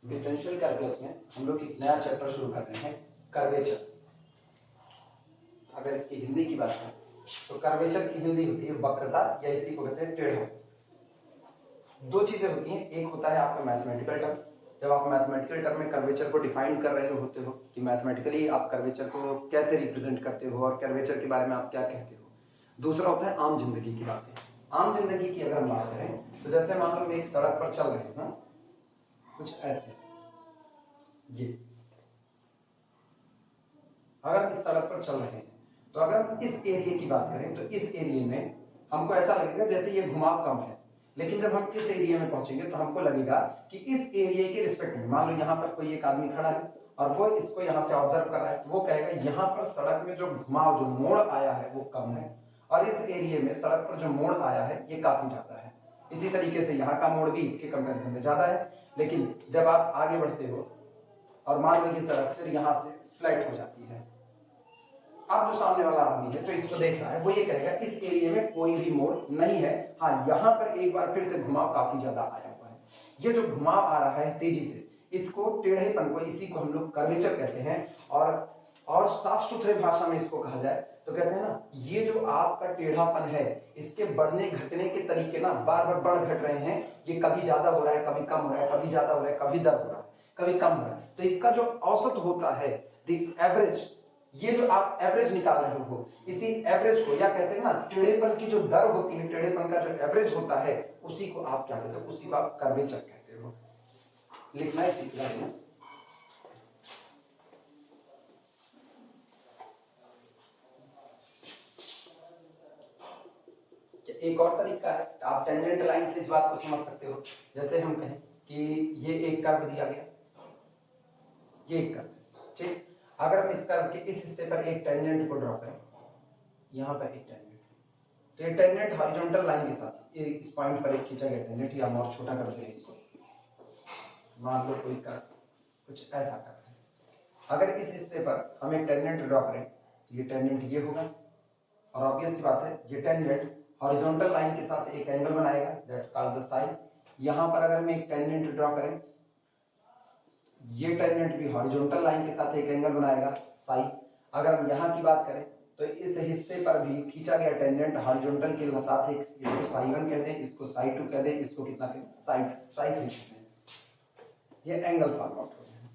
Differential calculus में हम लोग एक नया चैप्टर शुरू कर रहे हैं, कर्वेचर। अगर इसकी हिंदी की बात करें तो कर्वेचर की हिंदी होती है वक्रता, या इसी को कहते हैं टेढ़ा। दो चीजें होती हैं, एक होता है आपका मैथमेटिकल टर्म। जब आप मैथमेटिकल टर्म में कर्वेचर को डिफाइन कर रहे होते हो कि मैथमेटिकली आप कर्वेचर को कैसे रिप्रेजेंट करते हो और कर्वेचर के बारे में आप क्या कहते हो। दूसरा होता है आम जिंदगी की बातें। आम जिंदगी की अगर हम बात करें तो जैसे मान लो हम एक सड़क पर चल रहे हैं, कुछ ऐसे, ये अगर हम इस सड़क पर चल रहे हैं तो अगर हम इस एरिया की बात करें तो इस एरिया में हमको ऐसा लगेगा जैसे ये घुमाव कम है, लेकिन जब हम इस एरिया में पहुंचेंगे तो हमको लगेगा कि इस एरिया के रिस्पेक्ट में, मान लो यहाँ पर कोई एक आदमी खड़ा है और वो इसको यहाँ से ऑब्जर्व कर रहा है, तो वो कहेगा यहाँ पर सड़क में जो घुमाव, जो मोड़ आया है वो कम है, और इस एरिया में सड़क पर जो मोड़ आया है ये काफी ज्यादा है। इसी तरीके से यहाँ का मोड़ भी इसके कंपेरिजन में ज्यादा है। लेकिन जब आप आगे बढ़ते हो और मान लो ये सड़क फिर यहाँ से फ्लैट हो जाती है, अब जो सामने वाला आदमी है जो इसको देख रहा है वो ये कहेगा इस एरिया में कोई भी मोड़ नहीं है, हाँ यहाँ पर एक बार फिर से घुमाव काफी ज्यादा आया हुआ है। ये जो घुमाव आ रहा है तेजी से, इसको टेढ़ेपन को, इसी को हम लोग कर्वेचर कहते हैं। और साफ सुथरे भाषा में इसको कहा जाए तो कहते हैं ना, ये जो आपका टेढ़ापन है इसके बढ़ने घटने के तरीके ना बार बार बढ़ घट रहे हैं। ये कभी ज्यादा हो रहा है, कभी कम हो रहा है, कभी ज्यादा हो रहा है, कभी दब हो रहा है, कभी कम हो रहा है। तो इसका जो औसत होता है, द एवरेज, ये जो आप एवरेज निकाल रहे हो, इसी एवरेज को, या कहते हैं ना टेढ़ेपन की जो दर होती है, टेढ़ेपन का जो एवरेज होता है, उसी को आप क्या कहते हो, उसी को आप कर्वेचर कहते हो। लिखना है सीखना है। एक और तरीका है, आप टेंजेंट लाइन से इस बात को समझ सकते हो। जैसे हम कहें कि ये एक कर्व दिया गया, ये एक कर्व, ठीक। अगर हम इस कर्व के इस हिस्से पर एक टेंजेंट को ड्रॉ करें, यहाँ पर एक टेंजेंट, तो ये टेंजेंट हॉरिजॉन्टल लाइन के साथ इस पॉइंट पर एक खींचा गया टेंजेंट, या हम और छोटा करते हैं इसको, मान लो कोई कर्व कुछ ऐसा कर रहे हैं। अगर इस हिस्से पर हम एक टेंजेंट ड्रॉ करें तो ये टेंजेंट ये होगा, और ऑब्वियस सी बात है ये टेंजेंट हॉरिजॉन्टल लाइन के साथ एक एंगल बनाएगा, दैट्स कॉल्ड द साइन। यहाँ पर अगर हम एक टेंजेंट ड्रॉ करें, ये टेंजेंट भी हॉरिजॉन्टल लाइन के साथ एक एंगल बनाएगा, साई। अगर हम यहाँ की बात करें तो इस हिस्से पर भी खींचा गया टेंजेंट हॉरिजॉन्टल के साथ एक, इसको साई 1 कहते हैं, इसको साई 2 कहते हैं, इसको कितना कहते हैं, साई 3 कहते हैं। ये एंगल फॉर्म आउट होते हैं।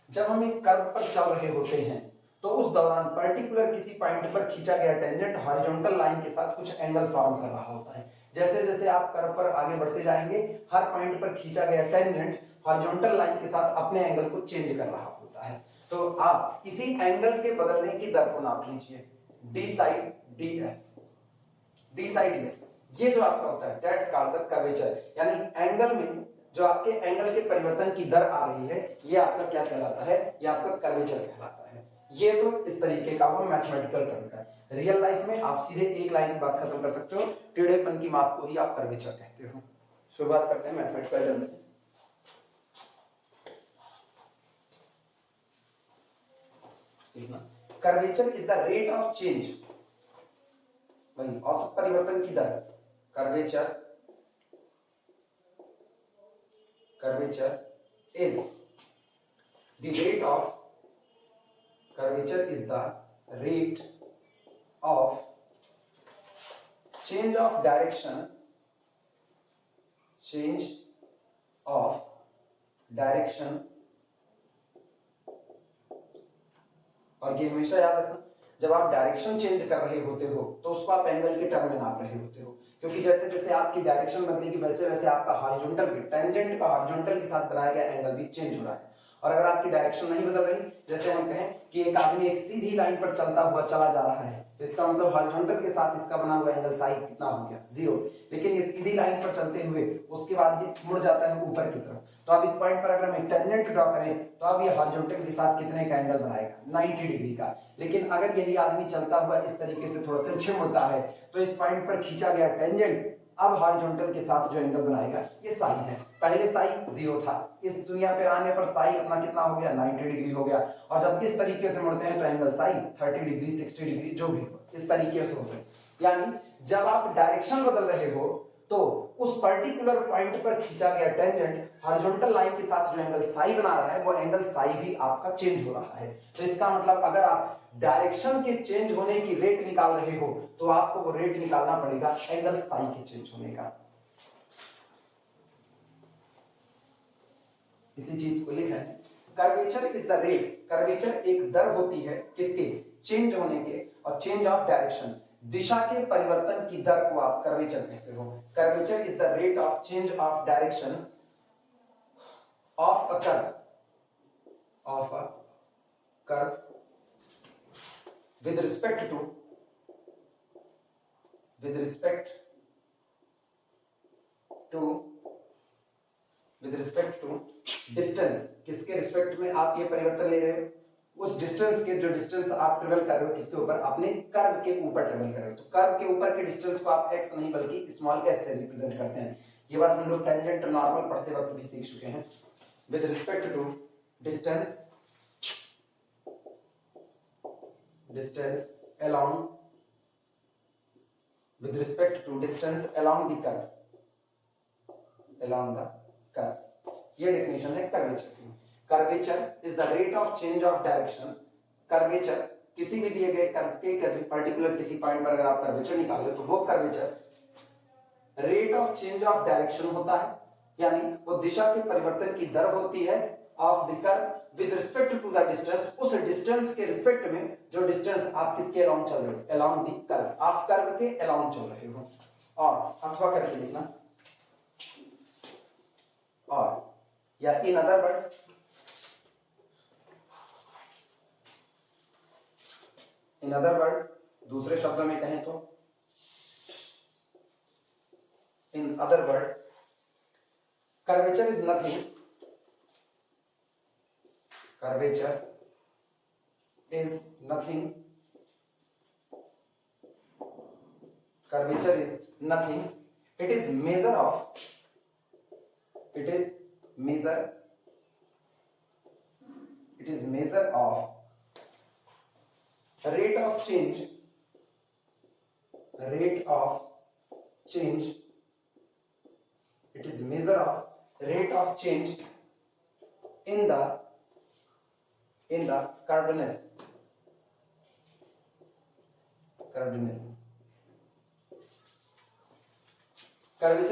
जब हम एक कर्व पर चल रहे होते हैं तो उस दौरान पर्टिकुलर किसी पॉइंट पर खींचा गया टेंजेंट हॉरिजॉन्टल लाइन के साथ कुछ एंगल फॉर्म कर रहा होता है। जैसे जैसे आप कर्व पर आगे बढ़ते जाएंगे, हर पॉइंट पर खींचा गया टेंजेंट हॉरिजॉन्टल लाइन के साथ अपने एंगल को चेंज कर रहा होता है। तो आप इसी एंगल के बदलने की दर को नाप लीजिए, D side D S, D side D S. ये जो आपका होता है दैट्स कॉल्ड द कर्वेचर, यानी एंगल में जो आपके एंगल के परिवर्तन की दर आ रही है, ये आपका क्या कहलाता है, ये आपका कर्वेचर कहलाता है। ये तो इस तरीके का वो मैथमेटिकल टर्म का है। रियल लाइफ में आप सीधे एक लाइन में बात खत्म कर सकते हो, टेढ़ेपन की माप को ही आप कर्वेचर कहते हो। शुरुआत करते हैं मैथमेटिकल टर्म से। Curvature is the rate of change, वही औसत परिवर्तन की दर। Curvature is the rate of, curvature is the rate of change of direction, और ये हमेशा याद रखना, जब आप डायरेक्शन चेंज कर रहे होते हो तो उसको आप एंगल के टर्म में नाप रहे होते हो, क्योंकि जैसे जैसे आपकी डायरेक्शन बदलेगी वैसे वैसे आपका हॉरिजॉन्टल, टेंजेंट का हॉरिजॉन्टल के साथ बनाया गया एंगल भी चेंज हो रहा है। और अगर आपकी डायरेक्शन नहीं बदल रही, जैसे हम कहें कि एक आदमी एक सीधी लाइन पर चलता हुआ चला जा रहा है, तो इसका मतलब हॉरिजॉन्टल के साथ इसका बना हुआ एंगल साई कितना हो गया, 0। लेकिन ये सीधी लाइन पर चलते हुए उसके बाद ये मुड़ जाता है ऊपर की तरफ, तो अब इस पॉइंट पर अगर हम एक टेंजेंट ड्रॉ करें तो अब ये हॉरिजॉन्टल के साथ कितने का एंगल बनाएगा, 90 डिग्री का। लेकिन अगर यही आदमी चलता हुआ इस तरीके से थोड़ा तिरछे मुड़ता है तो इस पॉइंट पर खींचा गया टेंजेंट अब हॉरिजॉन्टल के साथ जो एंगल बनाएगा ये साई है। पहले साई 0 था, इस दुनिया पे आने पर साई अपना कितना हो गया, 90 डिग्री हो गया। और जब इस तरीके से मुड़ते हैं तो एंगल साई 30 डिग्री 60 डिग्री जो भी हो, इस तरीके से हो सकता है। यानी जब आप डायरेक्शन बदल रहे हो तो उस पर्टिकुलर पॉइंट पर खींचा गया टेंजेंट हॉरिजॉन्टल लाइन के साथ जो एंगल साई बना रहा है वो एंगल साई भी आपका चेंज हो रहा है। तो इसका मतलब अगर आप डायरेक्शन के चेंज होने की रेट निकाल रहे हो तो आपको वो रेट निकालना पड़ेगा एंगल साई के चेंज होने का। इसी चीज को लिखा है, curvature is the rate, curvature एक दर होती है किसके, चेंज होने के, और चेंज ऑफ डायरेक्शन, दिशा के परिवर्तन की दर को आप कर्वेचर कहते हो। Curvature is the rate of change of direction of a curve with respect to distance, किसके रिस्पेक्ट में आप ये परिवर्तन ले रहे हो, उस डिस्टेंस के, जो डिस्टेंस आप ट्रेवल कर रहे हो किसके ऊपर, अपने कर्व के ऊपर ट्रेवल कर रहे हो। तो कर्व के ऊपर के डिस्टेंस को आप x नहीं बल्कि स्मॉल s से रिप्रेजेंट करते हैं। ये बात हम लोग टेंजेंट नॉर्मल पढ़ते वक्त भी सीख चुके हैं। With respect to distance along, with respect to distance along the curve, ये डेफिनेशन है कर्वेचर की। Curvature is the rate of change of direction, curvature किसी भी दिए गए कर्व के पर्टिकुलर किसी पॉइंट पर अगर आप कर्वेचर निकालोगे तो वो curvature rate of change of direction होता है, यानी वो दिशा के परिवर्तन की दर होती है of the curve with respect to the distance, उस डिस्टेंस के रिस्पेक्ट में जो डिस्टेंस आप किसके अलाउंग चल रहे हो, अलाउंग द कर्व, आप कर्व के अलाउंग चल रहे हो। और अथवा करके लिखना, और या इन अदर वर्ड, दूसरे शब्दों में कहें तो in other word, curvature is nothing, curvature is nothing, curvature is nothing, it is measure of rate of change it is measure of rate of change in the curvature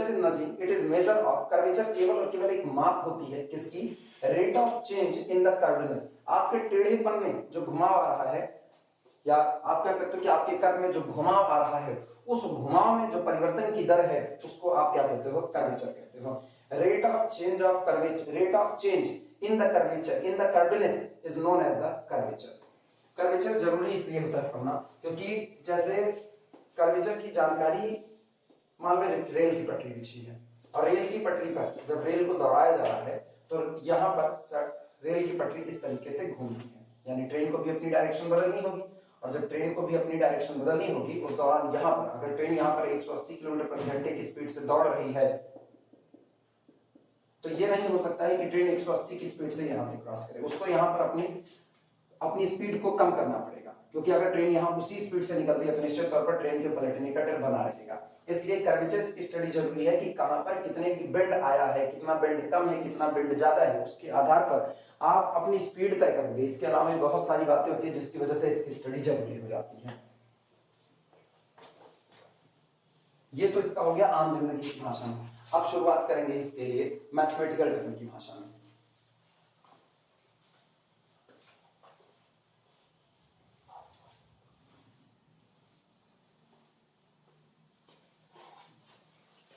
is nothing, it is measure of, curvature केवल और केवल एक माप होती है किसकी, rate of change in the curveness, आपके टेढ़ेपन में जो घुमाव आ रहा है, या आप कह सकते हो कि आपके कर्व में जो घुमाव आ रहा है उस घुमाव में जो परिवर्तन की दर है उसको आप क्या कहते हो, कर्वेचर कहते हो। Rate of change of curvature, rate of change in the curvature in the curvature is known as the curvature। Curvature जरूरी इसलिए होता है पढ़ना क्योंकि जैसे कर्वेचर की जानकारी, मान लो रेल की पटरी बिछी है और रेल की पटरी पर जब रेल को दौड़ाया जा रहा है तो यहाँ पर रेल की पटरी इस तरीके से घूमती है, यानी ट्रेन को भी अपनी डायरेक्शन बदलनी होगी, और जब ट्रेन को भी अपनी डायरेक्शन बदलनी होगी उस दौरान यहाँ पर अगर ट्रेन यहाँ पर 180 किलोमीटर प्रति घंटे की स्पीड से दौड़ रही है तो ये नहीं हो सकता है कि ट्रेन 180 की स्पीड से यहाँ से क्रॉस करे, उसको यहाँ पर अपनी स्पीड को कम करना पड़ेगा, क्योंकि अगर ट्रेन यहाँ उसी स्पीड से निकलती है तो निश्चित तौर पर ट्रेन के पलटने का डर बना रहेगा। इसलिए कर्वेचर स्टडी जरूरी है कि कहाँ पर कितने की बेंड आया है, कितना बेंड कम है, कितना बेंड ज्यादा है, उसके आधार पर आप अपनी स्पीड तय करोगे। इसके अलावा बहुत सारी बातें होती है जिसकी वजह से इसकी स्टडी जरूरी हो जाती है। ये तो इसका हो गया आम जिंदगी की भाषा में। अब शुरुआत करेंगे इसके लिए मैथमेटिकल टर्म की भाषा में।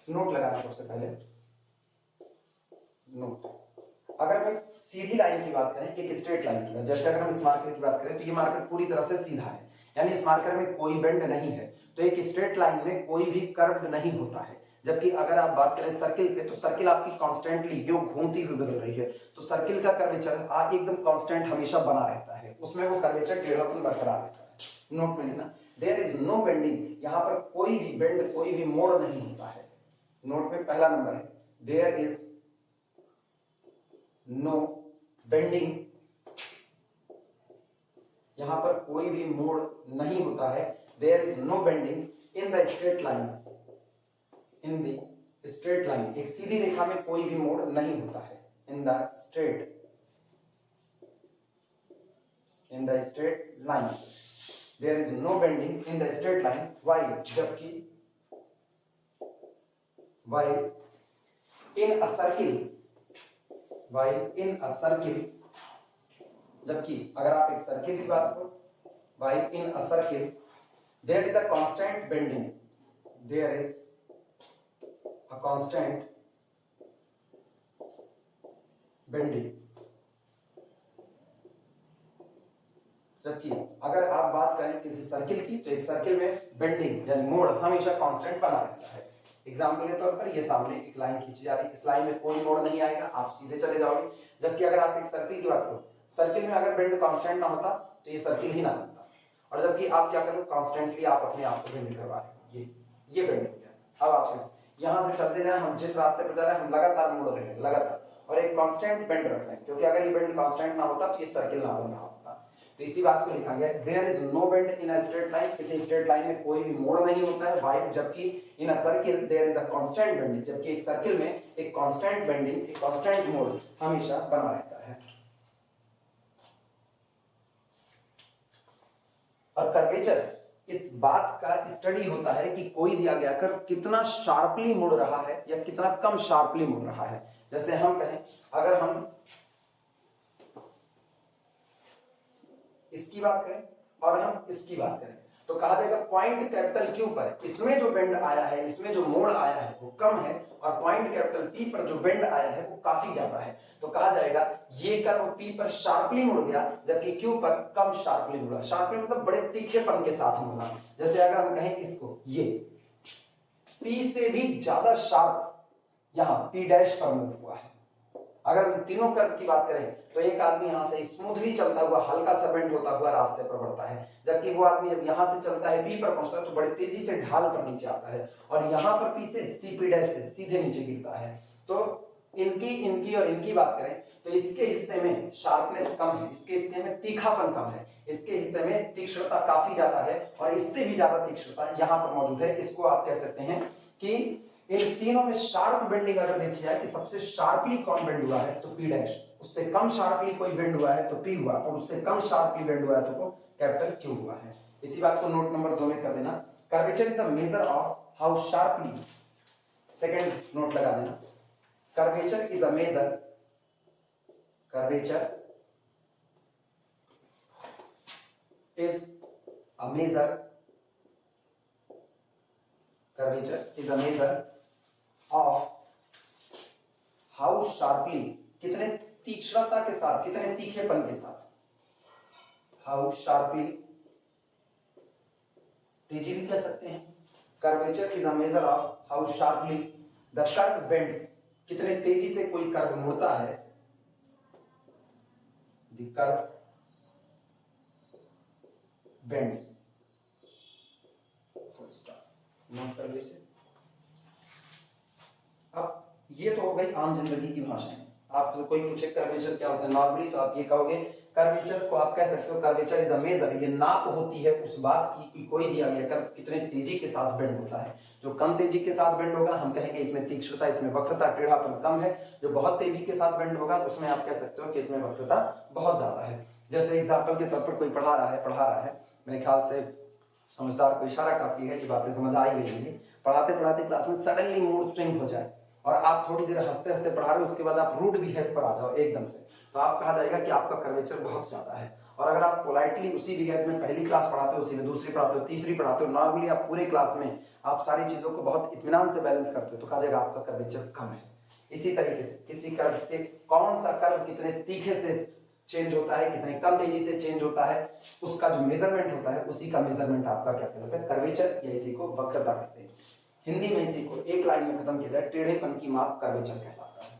नोट लगाना सबसे पहले। नोट, अगर मैं सीधी लाइन की बात करें, एक स्ट्रेट लाइन की बात, जैसे अगर हम इस मार्कर की बात करें तो ये मार्कर पूरी तरह से सीधा है, यानी इस मार्कर में कोई बेंड नहीं है, तो एक स्ट्रेट लाइन में कोई भी कर्व नहीं होता है। जबकि अगर आप बात करें सर्किल पे, तो सर्किल आपकी कॉन्स्टेंटली जो घूमती हुई बदल रही है, तो सर्किल का कर्वेचर एकदम कांस्टेंट हमेशा बना रहता है, उसमें वो कर्वेचर टेढ़ापन बरकरार रहता है। नोट में लेना, देयर इज नो बेंडिंग, यहाँ पर कोई भी बेंड, कोई भी मोड़ नहीं होता है। नोट में पहला नंबर है, देयर इज नो बेंडिंग, यहां पर कोई भी मोड़ नहीं होता है। There is no bending in the straight line, in the straight line, एक सीधी रेखा में कोई भी मोड़ नहीं होता है। In the straight line there is no bending in the straight line, while जबकि while in a circle, जबकि अगर आप एक सर्किल की बात करो, while in a circle there is a constant bending, there is a constant bending, जबकि अगर आप बात करें किसी सर्किल की तो एक सर्किल में बेंडिंग यानी मोड़ हमेशा कांस्टेंट बना रहता है। एग्जाम्पल के तौर पर ये सामने एक लाइन खींची जा रही है, इस लाइन में कोई मोड़ नहीं आएगा, आप सीधे चले जाओगे। जबकि अगर आप एक सर्किल की बात करो, सर्किल में अगर बेंड कांस्टेंट ना होता तो ये सर्किल ही ना बनता, और जबकि आप क्या करो कांस्टेंटली आप अपने आप को बेंड करवा रहे हो, ये बेंड हो गया। अब आप यहाँ से चलते जाए, हम जिस रास्ते पर जा रहे हैं हम लगातार मुड़ रहे हैं लगातार, और एक कांस्टेंट बेंड रख रहे हैं, क्योंकि अगर ये बेंड कांस्टेंट ना होता तो ये सर्किल ना बन रहा होता। तो इसी बात को लिखा गया, there is no bend in a straight line, किसी स्ट्रेट लाइन में कोई भी मोड़ नहीं होता है, वाइल जबकि in a circle there is a constant bending, जबकि एक सर्किल में एक कांस्टेंट बेंडिंग, एक कांस्टेंट मोड़ हमेशा बना रहता है। और कर्वेचर इस बात का स्टडी होता है कि कोई दिया गया कर्व कितना शार्पली मुड़ रहा है या कितना कम शार्पली मुड़ रहा है। जैसे हम कहें, अगर हम इसकी बात करें और हम इसकी बात करें तो कहा जाएगा पॉइंट कैपिटल क्यू पर इसमें जो बेंड आया है, इसमें जो मोड़ आया है वो कम है, और पॉइंट कैपिटल पी पर जो बेंड आया है वो काफी ज्यादा है। तो कहा जाएगा ये कर्व पी पर शार्पली मुड़ गया, जबकि क्यू पर कम शार्पली मुड़ा। शार्पली मतलब बड़े तीखेपन के साथ मुड़ा। जैसे अगर हम कहें इसको, ये पी से भी ज्यादा शार्प यहाँ पी डैश पर मूव हुआ है। अगर हम तीनों कर्व की बात करें तो एक आदमी यहाँ से स्मूथली चलता हुआ हल्का सा बेंड होता हुआ रास्ते पर बढ़ता है, जबकि वो आदमी जब यहाँ से चलता है पी पर पहुंचता है तो बड़े तेजी से ढाल कर नीचे आता है, और यहाँ पर पी से सी पी डैश से सीधे नीचे गिरता है। तो इनकी और इनकी बात करें तो इसके हिस्से में शार्पनेस कम है, इसके हिस्से में तीखापन कम है, इसके हिस्से में तीक्ष्णता काफी ज्यादा है, और इससे भी ज्यादा तीक्ष्णता यहाँ पर मौजूद है। इसको आप कह सकते हैं कि इन तीनों में शार्प बेंडिंग अगर देखी जाए कि सबसे शार्पली कौन बेंड हुआ है तो पी डैश, उससे कम शार्पली कोई बेंड हुआ है तो पी हुआ, और उससे कम शार्पली बेंड हुआ है तो कैपिटल क्यू हुआ है। इसी बात को नोट नंबर 2 में कर देना। Curvature is the measure of how sharply, second note लगा देना, curvature is a measure, curvature is a measure, curvature is a measure of how sharply, कितने तीक्ष्णता के साथ, कितने तीखेपन के साथ, हाउ शार्पली, तेजी भी कह सकते हैं। Curvature is a measure of how sharply the curve bends, कितने तेजी से कोई कर्व मुड़ता है, the curve bends, full stop, note कर लीजिए। अब ये तो हो गई आम जिंदगी की भाषा। आपसे कोई पूछे कर्वेचर क्या होता है नॉर्मली, तो आप ये कहोगे कर्वेचर को आप कह सकते हो कर्वेचर इज अ मेजर, ये नाप होती है उस बात की कि कोई दिया गया कर्व कितने तेजी के साथ बेंड होता है। जो कम तेजी के साथ बेंड होगा हम कहेंगे इसमें तीक्ष्णता, इसमें वक्रता, टेढ़ापन कम है। जो बहुत तेजी के साथ बेंड होगा उसमें आप कह सकते हो कि इसमें वक्रता बहुत ज्यादा है। जैसे एग्जाम्पल के तौर पर कोई पढ़ा रहा है, मेरे ख्याल से समझदार को इशारा काफी है, ये बातें समझ आ ही गई होंगी। पढ़ाते पढ़ाते क्लास में सडनली मूड स्विंग हो जाए और आप थोड़ी देर हंसते हंसते पढ़ा रहे हो, उसके बाद आप रूड बिहेव पर आ जाओ एकदम से, तो आप कहा जाएगा कि आपका कर्वेचर बहुत ज्यादा है। और अगर आप पोलाइटली उसी बिहेव में पहली क्लास पढ़ाते हो, उसी में दूसरी पढ़ाते हो, तीसरी पढ़ाते हो, नॉर्मली आप पूरे क्लास में आप सारी चीजों को बहुत इत्मीनान से बैलेंस करते हो, तो कहा जाएगा आपका कर्वेचर कम है। इसी तरीके से किसी कर्व से कौन सा कर्व कितने तीखे से चेंज होता है, कितने कम तेजी से चेंज होता है, उसका जो मेजरमेंट होता है उसी का मेजरमेंट आपका क्या कहलाता है, कर्वेचर, या इसी को वक्रता कहते हैं। हिंदी में इसी को एक लाइन में खत्म किया जाए, टेढ़ेपन की माप कर्वेचर कहलाता है।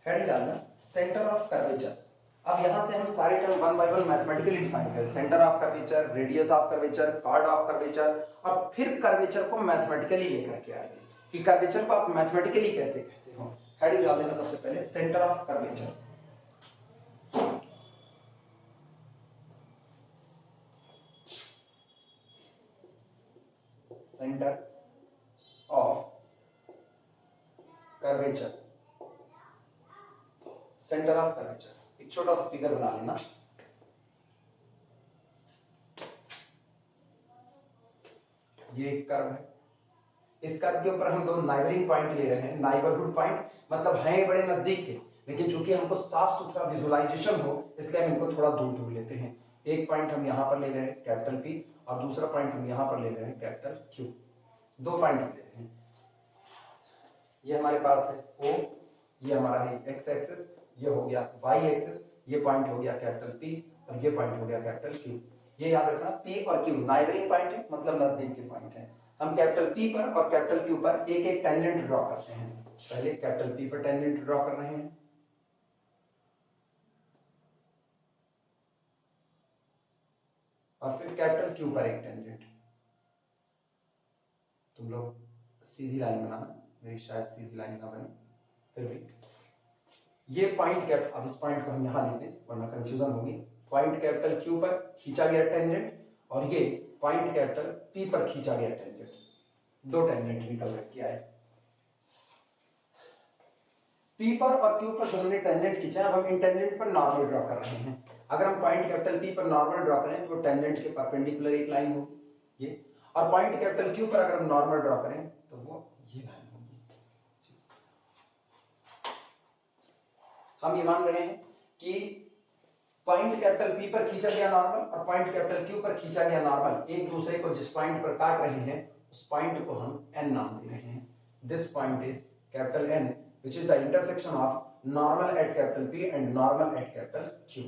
हेडिंग डालना सेंटर ऑफ कर्वेचर। अब यहां से हम सारे term one by one mathematically define करें, centre of curvature, radius of curvature, chord of curvature, और फिर कर्वेचर को मैथमेटिकली लेकर के आएंगे। कि कर्वेचर को आप मैथमेटिकली कैसे कहते हो। हेडिंग डाल देना सबसे पहले, centre of curvature. Centre of curvature, centre of curvature. एक छोटा सा फिगर बना लेना। ये एक कर्व है, इस कर्व के ऊपर हम दो नाइबरिंग पॉइंट ले रहे हैं। नाइबरहुड पॉइंट मतलब हैं बड़े नजदीक के, लेकिन चूंकि हमको साफ सुथरा विजुअलाइजेशन हो इसलिए हम इनको थोड़ा दूर दूर लेते हैं। एक पॉइंट हम यहाँ पर ले रहे हैं कैपिटल P, और दूसरा पॉइंट हम यहाँ पर ले रहे हैं कैपिटल Q। दो पॉइंट हम ले रहे हैं। ये हमारे पास है O, ये हमारा है x एक्सिस, ये हो गया y एक्सिस, ये पॉइंट हो गया कैपिटल P और ये पॉइंट हो गया कैपिटल Q। ये याद रखना, P और Q नाइबरिंग पॉइंट है, मतलब नजदीक के पॉइंट है। हम कैपिटल P पर और कैपिटल Q पर एक एक टेंजेंट ड्रॉ करते हैं। पहले कैपिटल P पर टेंजेंट ड्रॉ कर रहे हैं, और फिर कैपिटल Q पर एक टेंजेंट। तुम लोग सीधी लाइन बनाना, मेरी शायद सीधी लाइन ना बने, फिर भी ये पॉइंट कैप, अब इस पॉइंट को हम यहाँ लेते हैं वरना कंफ्यूजन होगी। पॉइंट कैपिटल Q पर खींचा गया टेंजेंट, और ये पॉइंट कैपिटल P पर खींचा गया टेंजेंट। दो टेंजेंट निकल के आए। P पर और Q पर जो हमने टेंजेंट खींचा है, अब हम इन टेंजेंट पर नॉर्मल ड्रॉ कर रहे हैं। अगर हम पॉइंट कैपिटल P पर नॉर्मल ड्रॉ करें तो टेंजेंट के परपेंडिकुलर एक लाइन होगी ये, और पॉइंट कैपिटल Q पर अगर हम नॉर्मल ड्रॉ करें तो वो ये लाइन होगी। हम ये मान रहे हैं कि पॉइंट कैपिटल P पर खींचा गया नॉर्मल और पॉइंट कैपिटल Q पर खींचा गया नॉर्मल एक दूसरे को जिस पॉइंट पर काट रहे हैं उस पॉइंट को हम N नाम दे रहे हैं। This point is capital N, which is the intersection of normal at capital P and normal at capital Q.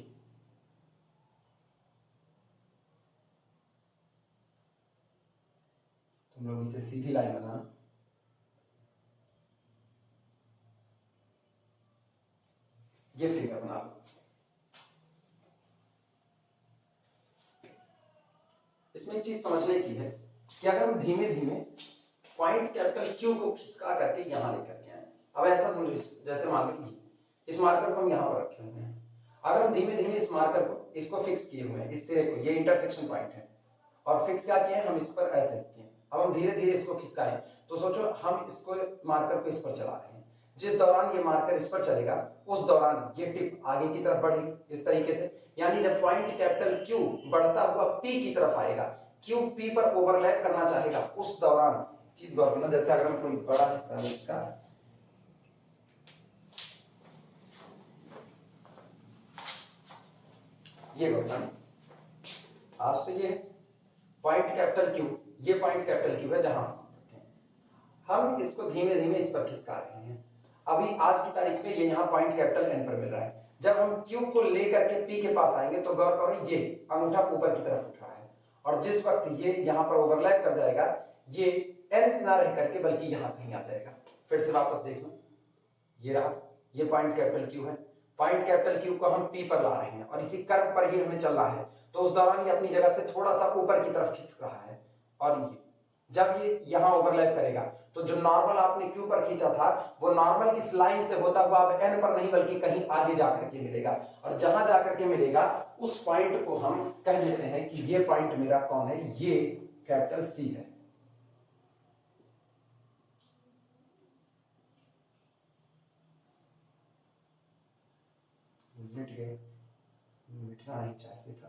तुम लोग इसे सीधी लाइन बनाना। ये फिगर बना लो। इसमें एक चीज समझने की है कि अगर हम धीमे धीमे पॉइंट कैपिटल Q को खिसका करके यहां लेकर के आए, अब ऐसा समझो जैसे मान लो इस मार्कर को हम यहाँ पर रखे हुए हैं। अगर हम धीमे धीमे इस मार्कर को इसको फिक्स किए हुए हैं, इस सिरे को, ये इंटरसेक्शन पॉइंट है, और फिक्स क्या किए हैं हम इस पर ऐसे किए। अब हम धीरे धीरे इसको खिसकाएं तो सोचो हम इसको मार्कर को इस पर चला रहे हैं। जिस दौरान ये मार्कर इस पर चलेगा उस दौरान ये टिप आगे की तरफ बढ़ेगी इस तरीके से, यानी जब पॉइंट कैपिटल Q बढ़ता हुआ P की तरफ आएगा, Q P पर ओवरलैप करना चाहेगा, उस दौरान चीज गौर करना, जैसे अगर हम कोई बड़ा हिस्सा है इसका, ये गौर आज तो ये पॉइंट कैपिटल Q, ये पॉइंट कैपिटल Q है जहां हम इसको धीमे धीमे इस पर खिसका रहे हैं। अभी आज की तारीख में ये यहाँ पॉइंट कैपिटल N पर मिल रहा है। जब हम Q को लेकर के P के पास आएंगे तो गौर करो ये अंगूठा ऊपर की तरफ उठ रहा है, और जिस वक्त ये यहाँ पर ओवरलैप कर जाएगा ये N ना रह करके बल्कि यहाँ कहीं आ जाएगा। फिर से वापस देख लो, ये रहा, ये पॉइंट कैपिटल Q है, पॉइंट कैपिटल Q को हम P पर ला रहे हैं और इसी कर्व पर ही हमें चलना है, तो उस दौरान ये अपनी जगह से थोड़ा सा ऊपर की तरफ खिसक रहा है, और ये जब ये यहां ओवरलैप करेगा तो जो नॉर्मल आपने Q पर खींचा था वो नॉर्मल इस लाइन से होता हुआ अब N पर नहीं बल्कि कहीं आगे जाकर के मिलेगा, और जहां जाकर के मिलेगा उस पॉइंट को हम कह देते हैं कि ये पॉइंट मेरा कौन है, ये कैपिटल C है। मिटना नहीं चाहिए था।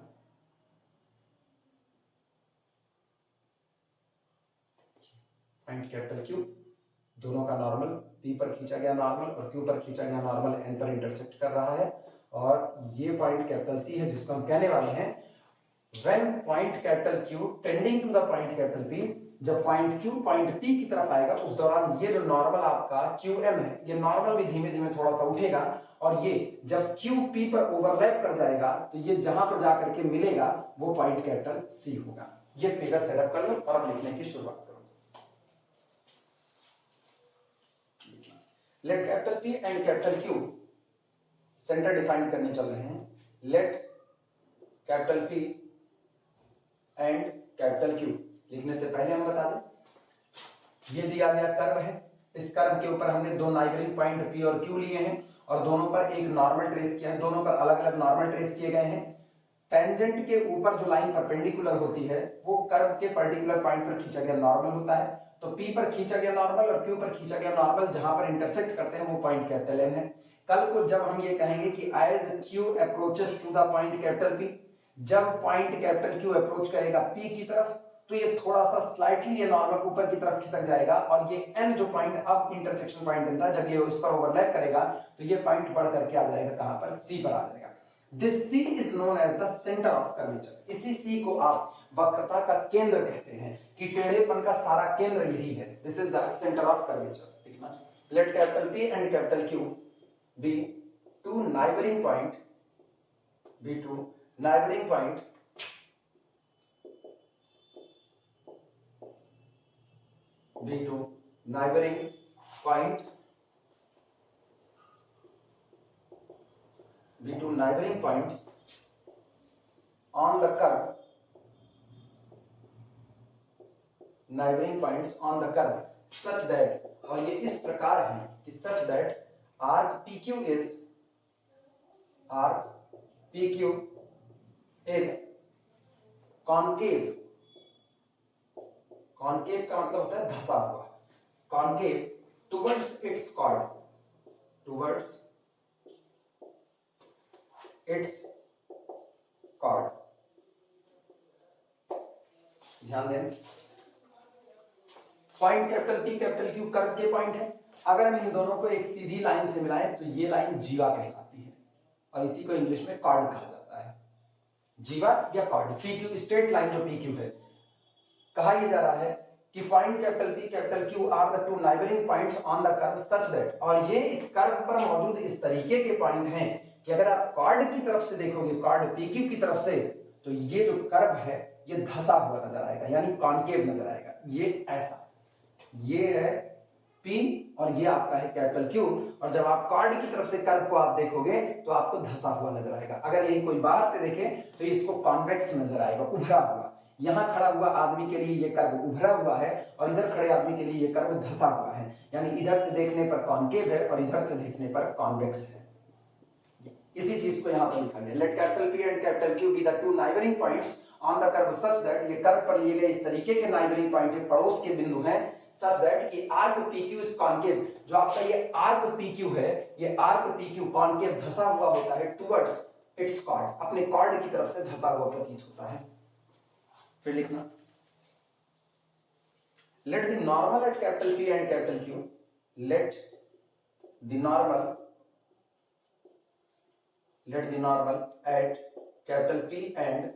पॉइंट कैपिटल Q, दोनों का नॉर्मल, P पर खींचा गया नॉर्मल और Q पर खींचा गया नॉर्मल N पर इंटरसेक्ट कर रहा है, और ये पॉइंट कैपिटल C है जिसको हम कहने वाले हैं when point capital Q tending to the point capital P, जब पॉइंट Q पॉइंट P की तरफ आएगा उस दौरान ये जो नॉर्मल आपका QM है, ये नॉर्मल भी धीमे धीमे थोड़ा सा उठेगा, और ये जब Q P पर ओवरलैप कर जाएगा तो ये जहां पर जाकर के मिलेगा वो पॉइंट कैपिटल C होगा। ये फिगर सेटअप कर लो और अब लिखने की शुरुआत करो। Let capital P and capital Q centre define करने चल रहे हैं। Let capital P and capital Q लिखने से पहले हम बता दें ये दिया गया कर्व है, इस कर्व के ऊपर हमने दो नाइबरिंग पॉइंट P और Q लिए हैं और दोनों पर एक नॉर्मल ट्रेस किया है, दोनों पर अलग अलग नॉर्मल ट्रेस किए गए हैं। टेंजेंट के ऊपर जो लाइन परपेंडिकुलर होती है वो कर्व के पर्टिकुलर पॉइंट पर खींचा गया नॉर्मल होता है, तो P पर खींचा गया नॉर्मल और Q पर खींचा गया नॉर्मल, जहां पर इंटरसेक्ट करते हैं वो पॉइंट कैपिटल N है। कल को जब हम ये कहेंगे कि as Q approaches to the point capital P, जब पॉइंट कैपिटल Q अप्रोच करेगा P की तरफ तो ये थोड़ा सा स्लाइटली ये नॉर्मल ऊपर की तरफ खिसक जाएगा और ये N जो पॉइंट अब इंटरसेक्शन पॉइंट बनता है, जब ये उस पर ओवरलैप करेगा तो ये पॉइंट बढ़ करके आ जाएगा कहां पर, C पर आ जाएगा। This C is known as the center of curvature. इसी C को आप वक्रता का केंद्र कहते हैं कि टेढ़ेपन का सारा केंद्र यही है। This is the center of curvature. ठीक ना? Let capital P and capital Q be two neighboring point, be two neighboring point be two neighboring point be two neighboring points on the curve, neighboring points on the curve such that, और ये इस प्रकार है कि such that arc PQ is concave, concave का मतलब होता है धंसा हुआ, concave towards its chord, towards its chord। ध्यान दें, point capital P capital Q curve के पॉइंट है। अगर हम इन दोनों को एक सीधी लाइन से मिलाएं तो ये लाइन जीवा कहलाती है और इसी को इंग्लिश में कॉर्ड कहा जाता है, जीवा या कॉर्ड। PQ स्ट्रेट लाइन जो PQ है, कहा यह जा रहा है कि point capital P capital Q are the two neighbouring points on the curve such that, और ये इस कर्व पर मौजूद इस तरीके के पॉइंट हैं कि अगर आप कॉर्ड की तरफ से देखोगे, कॉर्ड PQ की तरफ से, तो ये जो कर्व है ये धंसा हुआ नजर आएगा, यानी कॉन्केव नजर आएगा। ये ऐसा, ये है P और ये आपका है कैपिटल Q, और जब आप कॉर्ड की तरफ से कर्व को आप देखोगे तो आपको धंसा हुआ नजर आएगा। अगर यही कोई बाहर से देखे तो इसको कॉन्वेक्स नजर आएगा, उभरा हुआ। यहां खड़ा हुआ आदमी के लिए ये कर्व उभरा हुआ है और इधर खड़े आदमी के लिए ये कर्व धंसा हुआ है, यानी इधर से देखने पर कॉन्केव है और इधर से देखने पर कॉन्वेक्स है। इसी चीज को यहां पर लिखा गया, let capital P and capital Q be the two neighbouring points on the curve such that, ये कर्व पर लिए गए इस तरीके के नाइबरिंग पॉइंट है, पड़ोस के बिंदु हैं, सच दैट कि आर्क PQ इज कॉन्केव, जो आपका ये आर्क PQ है, ये आर्क PQ कॉन्केव धंसा हुआ होता है टुवर्ड्स इट्स कॉर्ड, अपने कॉर्ड की तरफ से धंसा हुआ प्रतीत होता है। फिर लिखना, let the normal at capital P and capital Q, let the normal at capital P and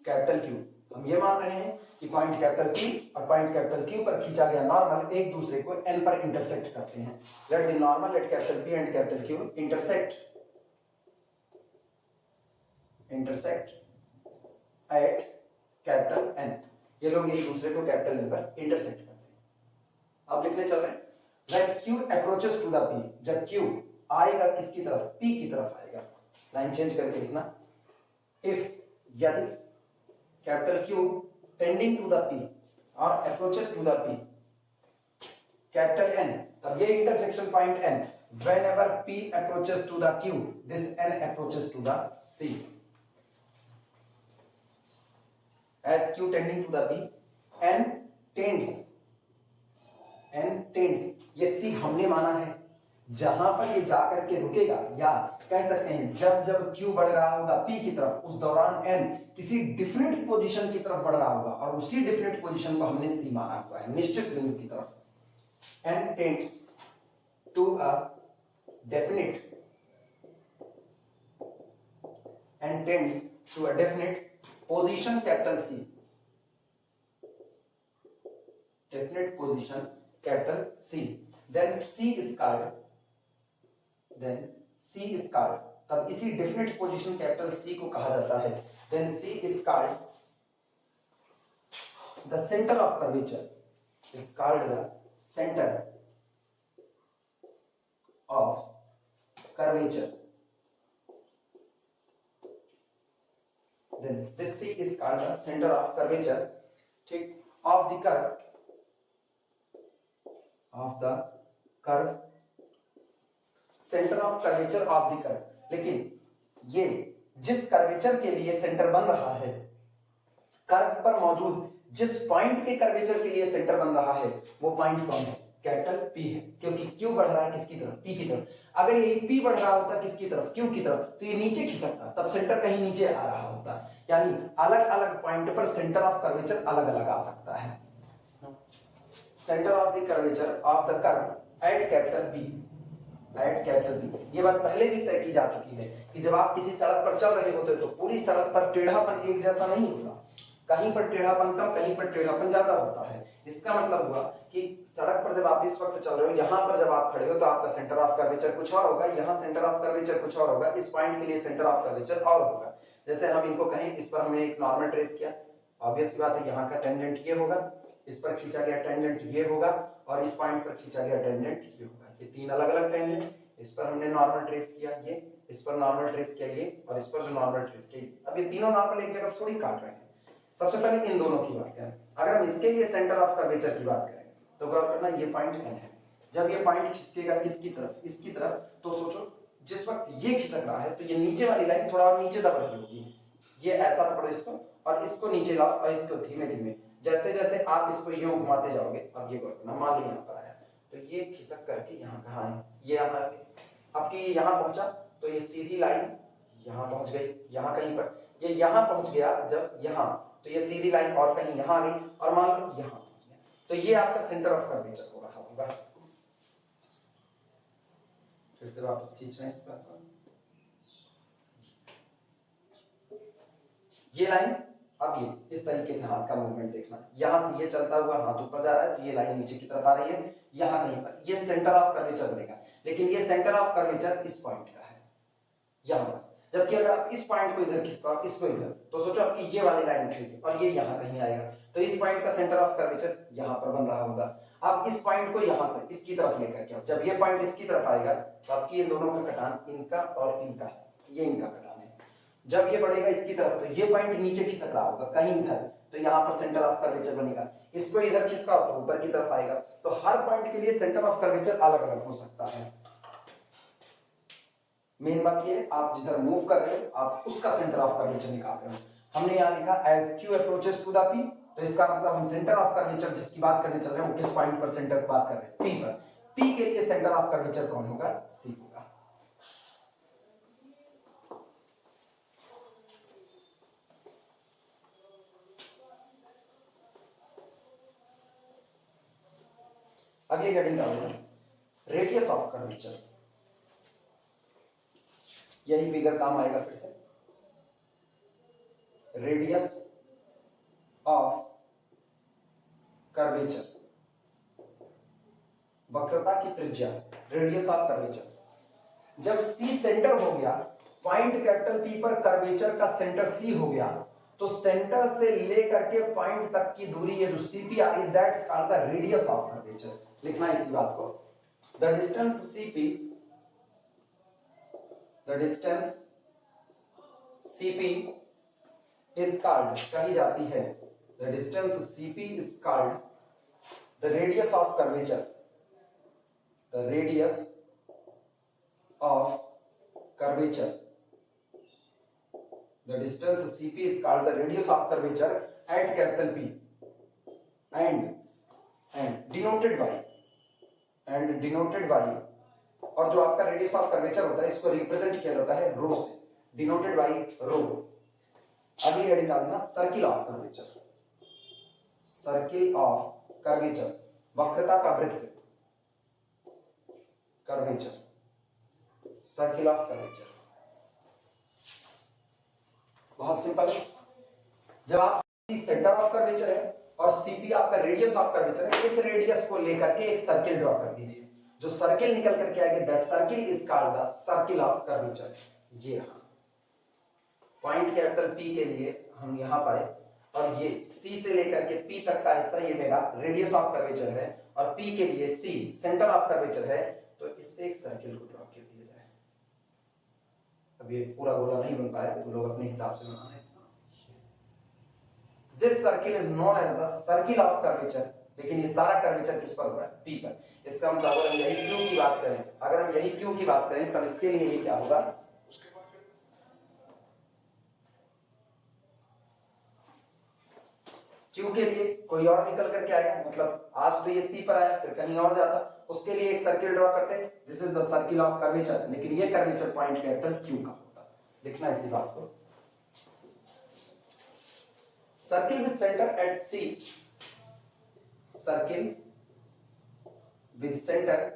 capital Q, हम ये मान रहे हैं कि पॉइंट कैपिटल P और पॉइंट कैपिटल Q पर खींचा गया नॉर्मल एक दूसरे को N पर इंटरसेक्ट करते हैं। let the normal at capital P and capital Q intersect at capital N, ये लोग एक दूसरे को कैपिटल N पर इंटरसेक्ट करते हैं। अब लिखने चल रहे हैं, when Q approaches to the P, जब Q आएगा किसकी तरफ, P की तरफ आएगा, लाइन चेंज करके लिखना, if, यदि capital Q tending to the P और approaches to the P capital N, तब ये intersection point N, whenever P approaches to the Q, this N approaches to the C, as Q tending to the P, N tends, ये C हमने माना है, जहां पर ये जाकर के रुकेगा, या कह सकते हैं जब जब Q बढ़ रहा होगा P की तरफ, उस दौरान N किसी डिफरेंट पोजीशन की तरफ बढ़ रहा होगा और उसी डिफरेंट पोजीशन को हमने C माना हुआ है, निश्चित बिंदु की तरफ। N tends to a definite position capital C, definite position capital C, then C is called, तब इसी definite position capital C को कहा जाता है, then C is called the center of curvature, is called the center of curvature, then this C is called the center of curvature, ठीक, of the curve of the curve, centre of curvature of the curve. लेकिन ये जिस curvature के लिए centre बन रहा है, curve पर मौजूद जिस पॉइंट के कर्वेचर के लिए सेंटर बन रहा है, वो पॉइंट कौन है? कैपिटल P है, क्योंकि Q बढ़ रहा है किसकी तरफ? P की तरफ। अगर ये P बढ़ रहा होता किसकी तरफ? Q की तरफ, तो ये नीचे खिसकता, तब सेंटर कहीं नीचे आ रहा होता। यानी अलग अलग पॉइंट पर सेंटर ऑफ कर्वेचर अलग अलग आ सकता है। Centre of the curvature of the curve at capital P, at capital P। ये बात पहले भी तय की जा चुकी है कि जब आप किसी सड़क पर चल रहे होते तो पूरी सड़क पर टेढ़ापन एक जैसा नहीं होता, कहीं पर टेढ़ापन कम, कहीं पर टेढ़ापन ज्यादा होता है। इसका मतलब हुआ कि सड़क पर जब आप इस वक्त चल रहे हो, यहाँ पर जब आप खड़े हो तो आपका सेंटर ऑफ कर्वेचर कुछ और होगा, यहाँ सेंटर ऑफ कर्वेचर कुछ और होगा, इस पॉइंट के लिए सेंटर ऑफ कर्वेचर और होगा। जैसे हम इनको कहें, इस पर हमने एक नॉर्मल ट्रेस किया, ऑब्वियस सी बात है यहाँ का टेंजेंट ये होगा, इस पर खींचा गया टेंजेंट ये होगा, और इस पॉइंट पर खींचा गया टेंजेंट ये होगा। ये तीन अलग अलग टेंजेंट, इस पर हमने नॉर्मल ट्रेस किया ये, इस पर नॉर्मल ट्रेस किया ये, और इस पर जो नॉर्मल ट्रेस किया। अब ये तीनों नॉर्मल एक जगह थोड़ी काट रहे हैं। सबसे पहले इन दोनों की बात करें। अगर हम इसके लिए सेंटर ऑफ कर्वेचर की बात करें तो गौर करना, ये पॉइंट N है। जब ये पॉइंट खिसकेगा किसकी तरफ? इसकी तरफ। तो सोचो जिस वक्त ये खिसक रहा है तो ये नीचे वाली लाइन थोड़ा और नीचे दब रही होगी, ये ऐसा पकड़ो इसको और इसको नीचे लाओ, और इसको धीमे धीमे जैसे जैसे आप इसको यूं घुमाते जाओगे, अब ये गौर करना, मान लो यहाँ पर आया तो ये खिसक करके यहाँ कहाँ है? ये यहाँ आ गई। अब कि ये यहाँ पहुंचा तो ये सीधी लाइन यहाँ पहुंच गई, यहाँ कहीं पर ये यहाँ पहुंच गया, जब यहाँ तो ये सीधी लाइन और कहीं यहाँ आ गई, और मान लो यहाँ पहुंच गया, तो ये आपका सेंटर ऑफ कर्वेचर हो रहा होगा। फिर से वापस खींचना इस बात को, ये लाइन, अब ये इस तरीके से हाथ का मूवमेंट देखना, यहां से ये चलता हुआ हाथ ऊपर जा रहा है तो ये लाइन नीचे की तरफ आ रही है, यहां कहीं पर ये सेंटर ऑफ कर्वेचर बनेगा। लेकिन ये सेंटर ऑफ कर्वेचर इस पॉइंट का है यहां पर, जबकि अगर आप इस पॉइंट को इधर खिसकाओ, इसको इधर, तो सोचो आपकी ये वाली लाइन उठेगी और ये यहां कहीं आएगा, तो इस पॉइंट का सेंटर ऑफ कर्वेचर यहां पर बन रहा होगा। आप इस पॉइंट को यहां पर इसकी तरफ लेकर के आओ, जब ये पॉइंट इसकी तरफ आएगा तो आपकी इन दोनों का कटान, इनका और इनका, ये इनका कटान है। जब ये बढ़ेगा इसकी तरफ तो ये पॉइंट नीचे खिसक रहा होगा कहीं इधर, तो यहाँ पर सेंटर ऑफ कर्वेचर बनेगा। इसको इधर खिसकाओ तो ऊपर की तरफ आएगा। तो हर पॉइंट के लिए सेंटर ऑफ कर्वेचर अलग अलग हो सकता है। मेन बात ये है, आप जिधर मूव कर रहे हो आप उसका सेंटर ऑफ कर्वेचर निकाल रहे हो। हमने यहाँ लिखा as Q approaches to the P, तो इसका मतलब हम सेंटर ऑफ कर्वेचर जिसकी बात करने चल रहे हैं वो किस पॉइंट पर सेंटर बात कर रहे हैं? P पर। P के लिए सेंटर ऑफ कर्वेचर कौन होगा? C होगा। अगली हेडिंग का है रेडियस ऑफ कर्वेचर। यही फिगर काम आएगा फिर से, रेडियस ऑफ कर्वेचर, वक्रता की त्रिज्या, रेडियस ऑफ कर्वेचर। जब C सेंटर हो गया, पॉइंट कैपिटल P पर कर्वेचर का सेंटर C हो गया, तो सेंटर से लेकर के पॉइंट तक की दूरी ये जो CP आ रही, that's called the radius of curvature. लिखना है इसी बात को, the distance CP, the distance CP is called, कही जाती है, the distance CP is called the radius of curvature, the radius of curvature, the distance CP is called the radius of curvature at capital P and denoted by और जो आपका radius of curvature होता है इसको represent किया जाता है रो से, डिनोटेड बाय रो। अगली हेडिंग डाल देना circle of curvature, circle of curvature, वक्रता का वृत्त, कर्वेचर, सर्किल ऑफ कर्वेचर। बहुत सिंपल है, जब आप सेंटर ऑफ कर्वेचर है और CP आपका रेडियस ऑफ कर्वेचर है, इस रेडियस को लेकर के एक सर्किल ड्रॉ कर दीजिए, जो सर्किल निकल करके आएगा that circle is called the circle of curvature. ये रहा पॉइंट कैपिटल P के लिए हम यहां पाए, और ये C से लेकर के P तक का हिस्सा ये मेरा रेडियस ऑफ कर्वेचर है, और P के लिए C सेंटर ऑफ कर्वेचर है, तो इससे एक सर्किल को ड्रॉ कर दिया जाए। अब ये पूरा गोला नहीं बन पाया तो लोग अपने हिसाब से बनाना है। This circle is known as the circle of curvature, लेकिन ये सारा कर्वेचर किस पर हो रहा है, पी पर। इसका मतलब अगर हम यही क्यू की बात करें, अगर हम यही क्यू की बात करें तब इसके लिए ये क्या होगा, क्यू के लिए कोई और निकल करके आएगा, मतलब आज तो ये सी पर आया फिर कहीं और जाता, उसके लिए एक सर्किल ड्रॉ करते हैं, this is the circle of curvature, लेकिन ये कर्वेचर पॉइंट कैपिटल क्यू का होता है। लिखना इसी बात को, circle with centre at C, circle with centre,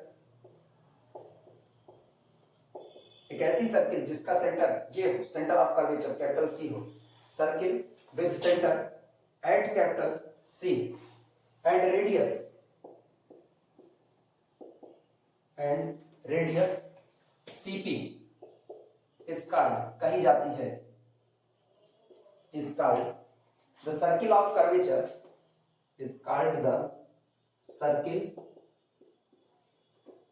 एक ऐसी सर्किल जिसका सेंटर ये हो, centre of curvature capital C हो, circle with centre at capital C and radius CP is called, कही जाती है, is called the circle of curvature, is called the circle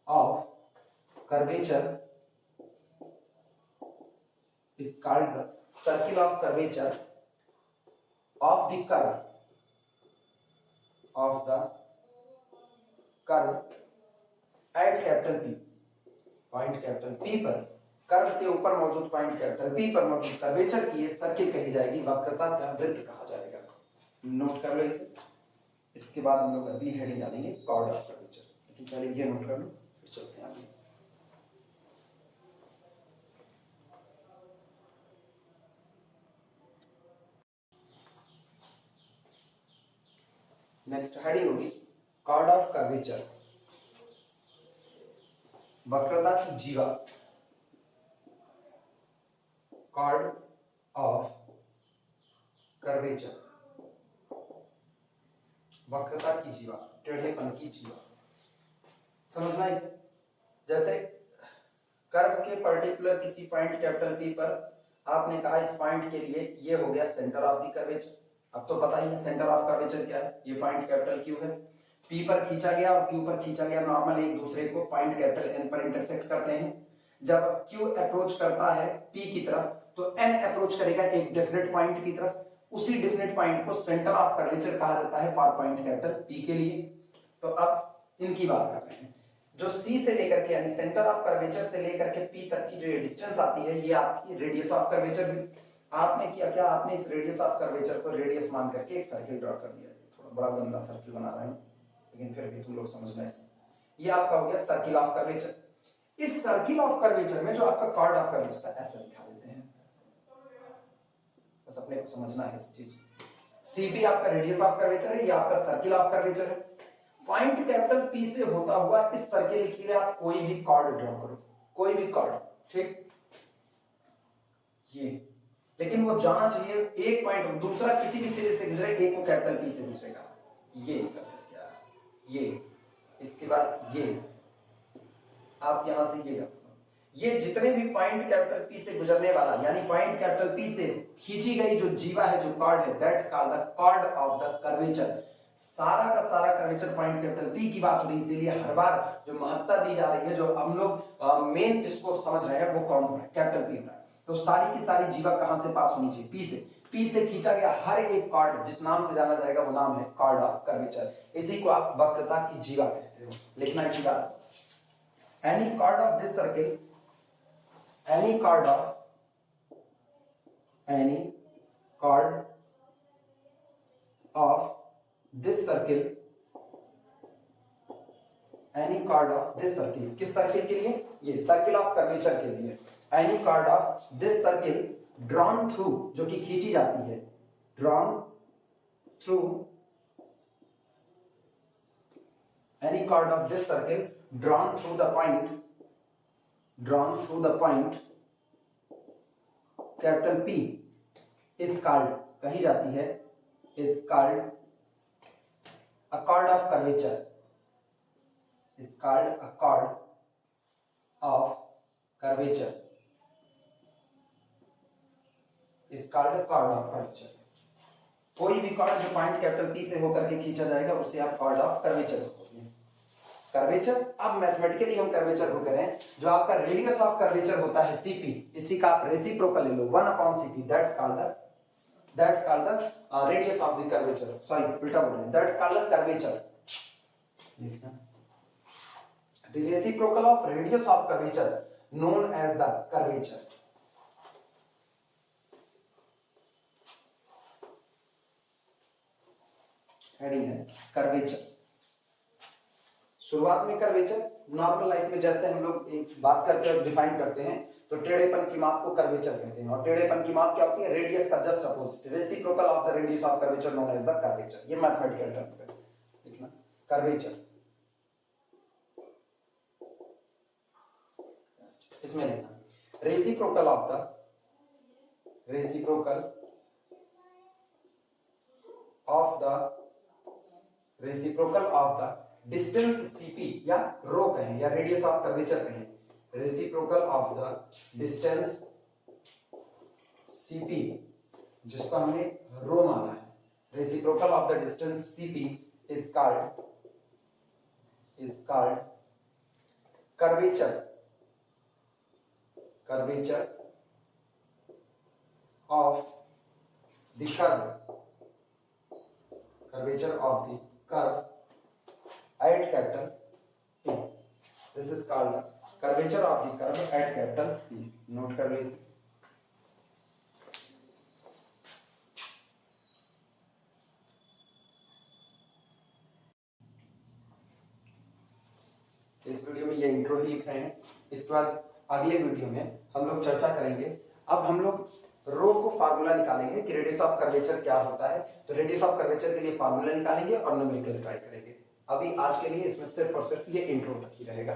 of curvature, is called the circle of curvature of the curve, of the curve at capital P, point capital P पर, curve के ऊपर मौजूद point capital P पर मौजूद curvature की ये circle कही जाएगी, वक्रता का वृत्त कहा जाएगा। नोट कर लो इसे, इसके बाद हम लोग अगली हेडिंग डालेंगे कॉर्ड ऑफ कर्वेचर, लेकिन पहले ये नोट कर लो फिर चलते हैं आगे। नेक्स्ट हेडिंग होगी कॉर्ड ऑफ कर्वेचर, वक्रता की जीवा, कॉर्ड ऑफ कर्वेचर, वक्रता की जीवा, टेढ़ेपन की जीवा। समझना इसे, जैसे कर्व के पर्टिकुलर किसी पॉइंट कैपिटल पी पर आपने कहा इस पॉइंट के लिए ये हो गया सेंटर ऑफ द कर्वेचर। अब तो पता ही है सेंटर ऑफ कर्वेचर क्या है, ये पॉइंट कैपिटल क्यू है, पी पर खींचा गया और क्यू पर खींचा गया, नॉर्मल एक दूसरे को पॉइंट कैपिटल एन पर इंटरसेक्ट करते हैं। जब क्यू अप्रोच करता है पी की तरफ तो एन अप्रोच करेगा एक डेफिनेट पॉइंट की तरफ, उसी डेफिनेट पॉइंट को सेंटर ऑफ कर्वेचर कहा जाता है फॉर पॉइंट कैपिटल पी के लिए। तो अब इनकी बात कर रहे हैं, जो सी से लेकर के यानी सेंटर ऑफ कर्वेचर से लेकर के पी तक की जो ये डिस्टेंस आती है ये आपकी रेडियस ऑफ कर्वेचर भी। आपने किया क्या, आपने इस रेडियस ऑफ कर्वेचर को रेडियस मान करके एक सर्किल ड्रॉ कर दिया, थोड़ा बड़ा गंदा सर्किल बना रहे हैं लेकिन फिर भी तुम लोग समझना है। ये आपका हो गया सर्किल ऑफ कर्वेचर। इस सर्किल ऑफ कर्वेचर में जो आपका कॉर्ड ऑफ कर्वेचर है ऐसा दिखा देते हैं, बस अपने को समझना है इस चीज को। सीपी आपका रेडियस ऑफ कर्वेचर है, ये आपका सर्किल ऑफ कर्वेचर है। पॉइंट कैपिटल पी से होता हुआ इस सर्किल के लिए आप कोई भी कॉर्ड ड्रॉ करो, कोई भी कॉर्ड, ठीक, ये, लेकिन वो जाना चाहिए एक पॉइंट, दूसरा किसी भी सिरे से गुजरे, एक वो कैपिटल पी से गुजरेगा, ये करके क्या, ये, इसके बाद ये, आप यहां से ये रखो, ये जितने भी पॉइंट कैपिटल पी से गुजरने वाला यानी पॉइंट कैपिटल पी से खींची गई जो जीवा है, जो कॉर्ड है, that's called the chord of the curvature. सारा का सारा कर्वेचर पॉइंट कैपिटल पी की बात हो रही है, इसीलिए हर बार जो महत्ता दी जा रही है, जो हम लोग मेन जिसको समझ रहे हैं वो कौन है, कैपिटल पी है। तो सारी की सारी जीवा कहां से पास होनी चाहिए, पी से। पी से खींचा गया हर एक कॉर्ड जिस नाम से जाना जाएगा वो नाम है कॉर्ड ऑफ कर्वेचर, इसी को आप वक्रता की जीवा कहते हो। लिखना इसी बात, any chord of this circle, any chord of this circle, any chord of this circle, किस सर्किल के लिए, ये सर्किल ऑफ कर्वेचर के लिए, any chord of this circle drawn through, जो कि खींची जाती है, drawn through, any chord of this circle drawn through the point capital P is called, कही जाती है, is called a chord of curvature, is called a chord of curvature, is called a chord of curvature। कोई भी cord जो point capital P से होकर के खींचा जाएगा उसे आप कॉर्ड ऑफ कर्वेचर कहते हैं। कर्वेचर, अब मैथमेटिकली हम कर्वेचर को करें, जो आपका रेडियस ऑफ कर्वेचर होता है सीपी, इसी का आप रेसिप्रोकल ले लो 1/cp, that's called the radius of the curvature, sorry उल्टा बोल रहे हैं, दैट्स कॉल्ड द कर्वेचर। देखना, the reciprocal of radius of curvature known as the curvature. Heading है कर्वेचर। शुरुआत में कर्वेचर, नॉर्मल लाइफ में जैसे हम लोग एक बात करते हैं डिफाइन करते हैं तो टेढ़ेपन की माप को कर्वेचर कहते हैं, और टेढ़ेपन की माप क्या होती है, रेडियस का just opposite, reciprocal of the radius of curvature known as the curvature. ये मैथमेटिकल टर्म है, देखना कर्वेचर। इसमें लिखना reciprocal of the distance CP या रो कहें या रेडियस ऑफ कर्वेचर कहें, reciprocal of the distance CP जिसको हमने रो माना है, reciprocal of the distance CP is called curvature of the curve at capital P. This is called curvature of the curve at capital P. Note कर लो इसे। इस video में ये intro ही लिख रहे हैं, इसके बाद अगले वीडियो में हम लोग चर्चा करेंगे। अब हम लोग रो को फार्मूला निकालेंगे कि रेडियस ऑफ कर्वेचर क्या होता है, तो रेडियस ऑफ कर्वेचर के लिए फार्मूला निकालेंगे और न्यूमेरिकल ट्राई करेंगे। अभी आज के लिए इसमें सिर्फ और सिर्फ ये इंट्रो तक ही रहेगा।